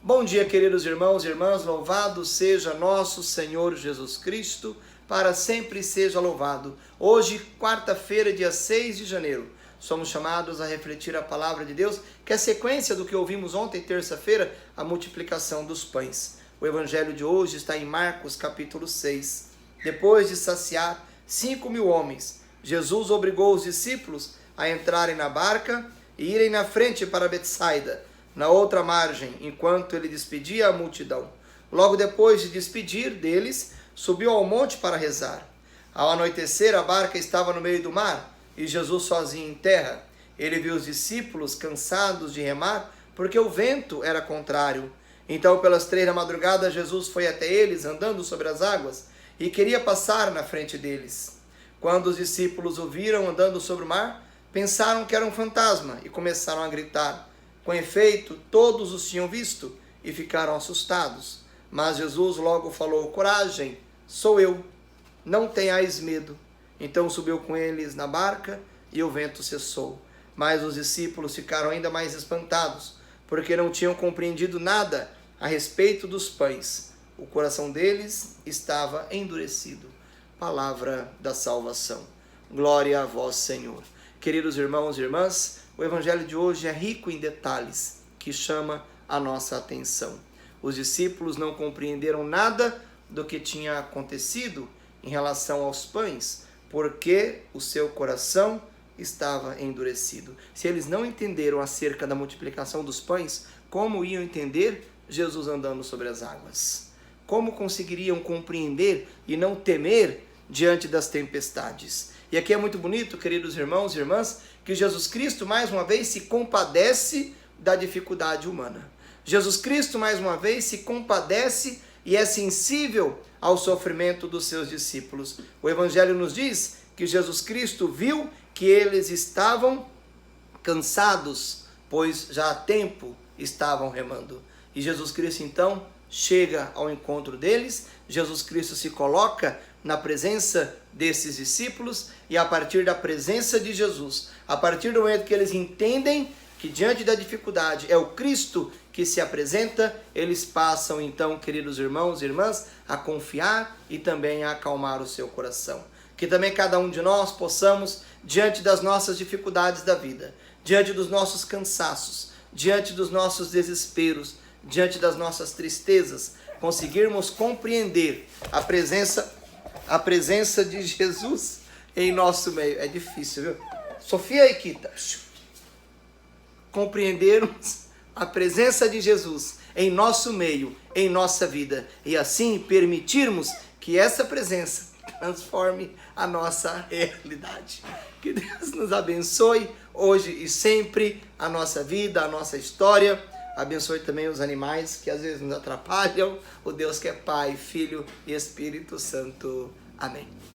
Bom dia, queridos irmãos e irmãs, louvado seja nosso Senhor Jesus Cristo, para sempre seja louvado. Hoje, quarta-feira, dia 6 de janeiro, somos chamados a refletir a palavra de Deus, que é sequência do que ouvimos ontem, terça-feira, a multiplicação dos pães. O evangelho de hoje está em Marcos, capítulo 6. Depois de saciar 5.000 homens, Jesus obrigou os discípulos a entrarem na barca e irem na frente para Betsaida, na outra margem, enquanto ele despedia a multidão. Logo depois de despedir deles, subiu ao monte para rezar. Ao anoitecer, a barca estava no meio do mar, e Jesus sozinho em terra. Ele viu os discípulos cansados de remar, porque o vento era contrário. Então, pelas 3 da madrugada, Jesus foi até eles, andando sobre as águas, e queria passar na frente deles. Quando os discípulos o viram andando sobre o mar, pensaram que era um fantasma, e começaram a gritar. Com efeito, todos os tinham visto e ficaram assustados. Mas Jesus logo falou: coragem, sou eu, não tenhais medo. Então subiu com eles na barca e o vento cessou. Mas os discípulos ficaram ainda mais espantados, porque não tinham compreendido nada a respeito dos pães. O coração deles estava endurecido. Palavra da salvação. Glória a vós, Senhor. Queridos irmãos e irmãs, o evangelho de hoje é rico em detalhes que chama a nossa atenção. Os discípulos não compreenderam nada do que tinha acontecido em relação aos pães, porque o seu coração estava endurecido. Se eles não entenderam acerca da multiplicação dos pães, como iam entender Jesus andando sobre as águas? Como conseguiriam compreender e não temer diante das tempestades? E aqui é muito bonito, queridos irmãos e irmãs, que Jesus Cristo, mais uma vez, se compadece da dificuldade humana. Jesus Cristo, mais uma vez, se compadece e é sensível ao sofrimento dos seus discípulos. O Evangelho nos diz que Jesus Cristo viu que eles estavam cansados, pois já há tempo estavam remando. E Jesus Cristo, então, chega ao encontro deles. Jesus Cristo se coloca na presença desses discípulos e a partir da presença de Jesus, a partir do momento que eles entendem que diante da dificuldade é o Cristo que se apresenta, eles passam então, queridos irmãos e irmãs, a confiar e também a acalmar o seu coração. Que também cada um de nós possamos, diante das nossas dificuldades da vida, diante dos nossos cansaços, diante dos nossos desesperos, diante das nossas tristezas, conseguirmos compreender a presença de Jesus em nosso meio. É difícil, viu? Sofia e Kita. Compreendermos a presença de Jesus em nosso meio, em nossa vida. E assim permitirmos que essa presença transforme a nossa realidade. Que Deus nos abençoe hoje e sempre a nossa vida, a nossa história. Abençoe também os animais que às vezes nos atrapalham. O Deus que é Pai, Filho e Espírito Santo. Amém.